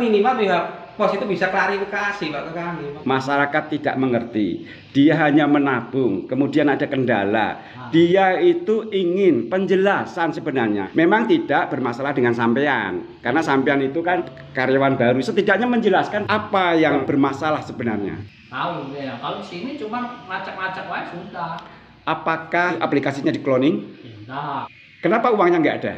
minimal pihak pos itu bisa klarifikasi Pak ke kami. Masyarakat tidak mengerti, dia hanya menabung, kemudian ada kendala. Dia itu ingin penjelasan sebenarnya. Memang tidak bermasalah dengan sampean, karena sampean itu kan karyawan baru, setidaknya menjelaskan apa yang bermasalah sebenarnya. Tahu ya, kalau sini cuma ngacak-ngacak aja sudah. Apakah aplikasinya di cloning? Tidak. Kenapa uangnya nggak ada?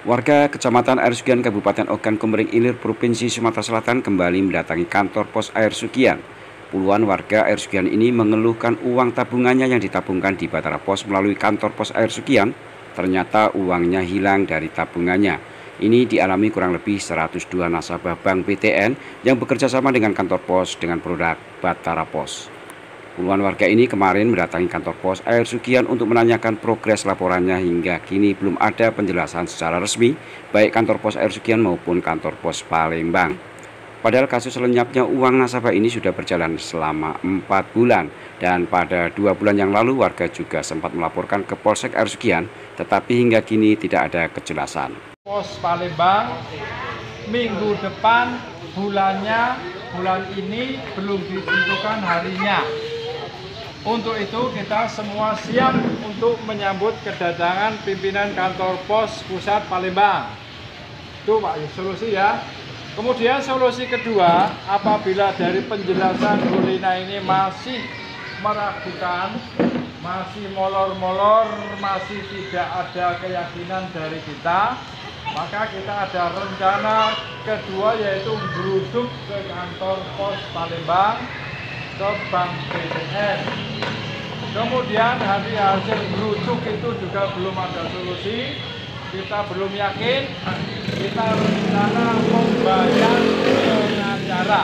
Warga Kecamatan Air Sugian, Kabupaten Ogan Komering Ilir, Provinsi Sumatera Selatan kembali mendatangi kantor pos Air Sugian. Puluhan warga Air Sugian ini mengeluhkan uang tabungannya yang ditabungkan di Batara Pos melalui kantor pos Air Sugian. Ternyata uangnya hilang dari tabungannya. Ini dialami kurang lebih 102 nasabah Bank BTN yang bekerja sama dengan kantor pos dengan produk Batara Pos. Puluhan warga ini kemarin mendatangi kantor pos Air Sugian untuk menanyakan progres laporannya. Hingga kini belum ada penjelasan secara resmi baik kantor pos Air Sugian maupun kantor pos Palembang. Padahal kasus lenyapnya uang nasabah ini sudah berjalan selama 4 bulan dan pada 2 bulan yang lalu warga juga sempat melaporkan ke Polsek Air Sugian, tetapi hingga kini tidak ada kejelasan. Pos Palembang minggu depan bulan ini belum ditentukan harinya. Untuk itu kita semua siap untuk menyambut kedatangan pimpinan kantor pos pusat Palembang. Itu Pak solusi ya. Kemudian solusi kedua, apabila dari penjelasan Bu Lina ini masih meragukan, masih molor-molor, masih tidak ada keyakinan dari kita, maka kita ada rencana kedua yaitu geruduk ke kantor pos Palembang, ke Bank BTN. Kemudian nanti hasil geruduk itu juga belum ada solusi, kita belum yakin, kita rencana membayar pengacara.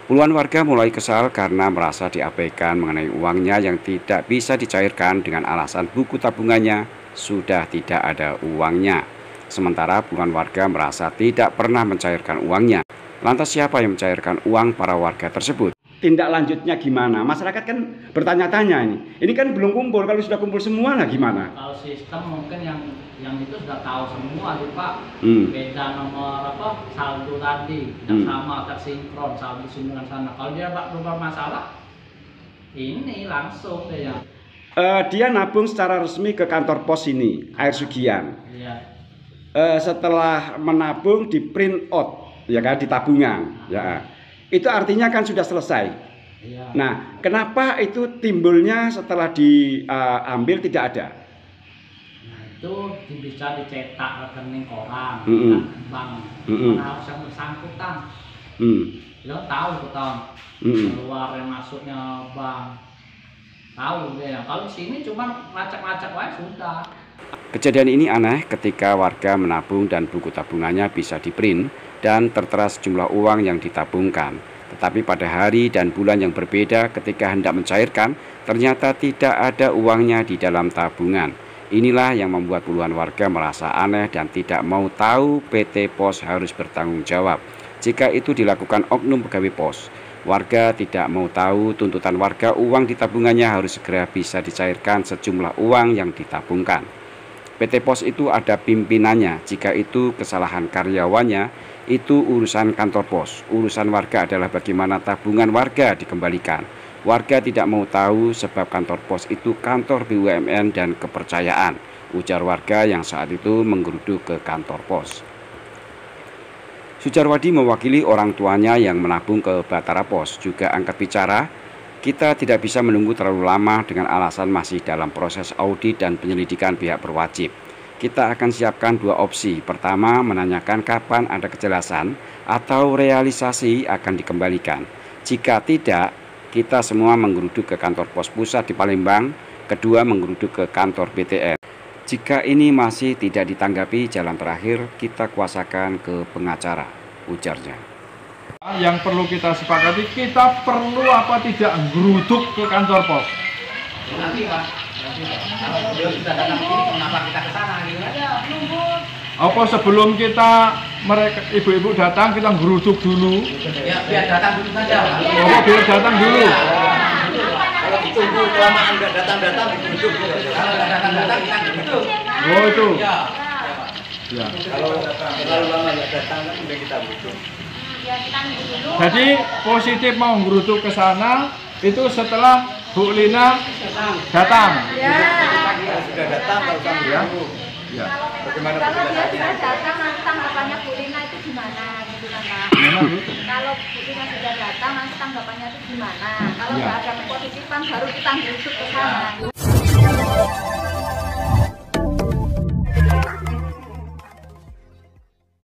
Puluhan warga mulai kesal karena merasa diabaikan mengenai uangnya yang tidak bisa dicairkan dengan alasan buku tabungannya sudah tidak ada uangnya. Sementara puluhan warga merasa tidak pernah mencairkan uangnya. Lantas siapa yang mencairkan uang para warga tersebut? Tindak lanjutnya gimana? Masyarakat kan bertanya-tanya ini. Ini kan belum kumpul, kalau sudah kumpul semua lah gimana? Kalau sistem mungkin yang itu sudah tahu semua sih Pak. Beda nomor apa saldo tadi, tidak sama, tersinkron saldo sini dengan sana. Kalau dia Pak berubah masalah, ini langsung deh ya. Dia nabung secara resmi ke kantor pos ini, Air Sugian. Iya. Setelah menabung di print out, ya kan, di tabungan, ya. Itu artinya kan sudah selesai. Iya. Nah, kenapa itu timbulnya setelah diambil tidak ada? Nah, itu bisa dicetak rekening orang, bank, harus yang bersangkutan. Lo tahu betul, keluar yang masuknya bank, tahu deh. Kalau sini cuma ngacak-ngacak aja sudah. Kejadian ini aneh ketika warga menabung dan buku tabungannya bisa di-print dan tertera sejumlah uang yang ditabungkan. Tetapi pada hari dan bulan yang berbeda ketika hendak mencairkan, ternyata tidak ada uangnya di dalam tabungan. Inilah yang membuat puluhan warga merasa aneh dan tidak mau tahu PT Pos harus bertanggung jawab jika itu dilakukan oknum pegawai pos. Warga tidak mau tahu tuntutan warga uang di tabungannya harus segera bisa dicairkan sejumlah uang yang ditabungkan. PT Pos itu ada pimpinannya, jika itu kesalahan karyawannya, itu urusan kantor pos. Urusan warga adalah bagaimana tabungan warga dikembalikan. Warga tidak mau tahu sebab kantor pos itu kantor BUMN dan kepercayaan, ujar warga yang saat itu menggeruduk ke kantor pos. Sujarwadi mewakili orang tuanya yang menabung ke Batara Pos juga angkat bicara. Kita tidak bisa menunggu terlalu lama dengan alasan masih dalam proses audit dan penyelidikan pihak berwajib. Kita akan siapkan 2 opsi. Pertama, menanyakan kapan ada kejelasan atau realisasi akan dikembalikan. Jika tidak, kita semua menggeruduk ke kantor pos pusat di Palembang. Kedua, menggeruduk ke kantor BTN. Jika ini masih tidak ditanggapi, jalan terakhir kita kuasakan ke pengacara, ujarnya. Yang perlu kita sepakati, kita perlu apa tidak geruduk ke kantor pos. Nanti Pak, kalau beliau sudah datang ke sini, kenapa kita ke sana? Gitu aja, nunggu. Apa sebelum kita ibu-ibu datang kita geruduk dulu? Ya biar datang dulu saja. Oh, biar datang dulu. Kalau tunggu kelamaan nggak datang-datang digeruduk. Kalau nggak datang-datang kita geruduk. Oh itu. Ya. Ya. Kalau terlalu lama nggak datang kan udah kita geruduk. Jadi positif mau ngeruduk ke sana itu setelah Bu Lina datang. Kalau sudah datang kalau kami Ya. tunggu. Ya. Bagaimana Kalau dia penjelasannya? sudah datang, nanti tanggapannya Bu Lina itu gimana gitu kan Pak? Gimana, Bu? Kalau Bu Lina sudah datang, nanti tanggapannya itu gimana? Kalau Ya. nggak ada kepositifan, baru kita geruduk ke sana.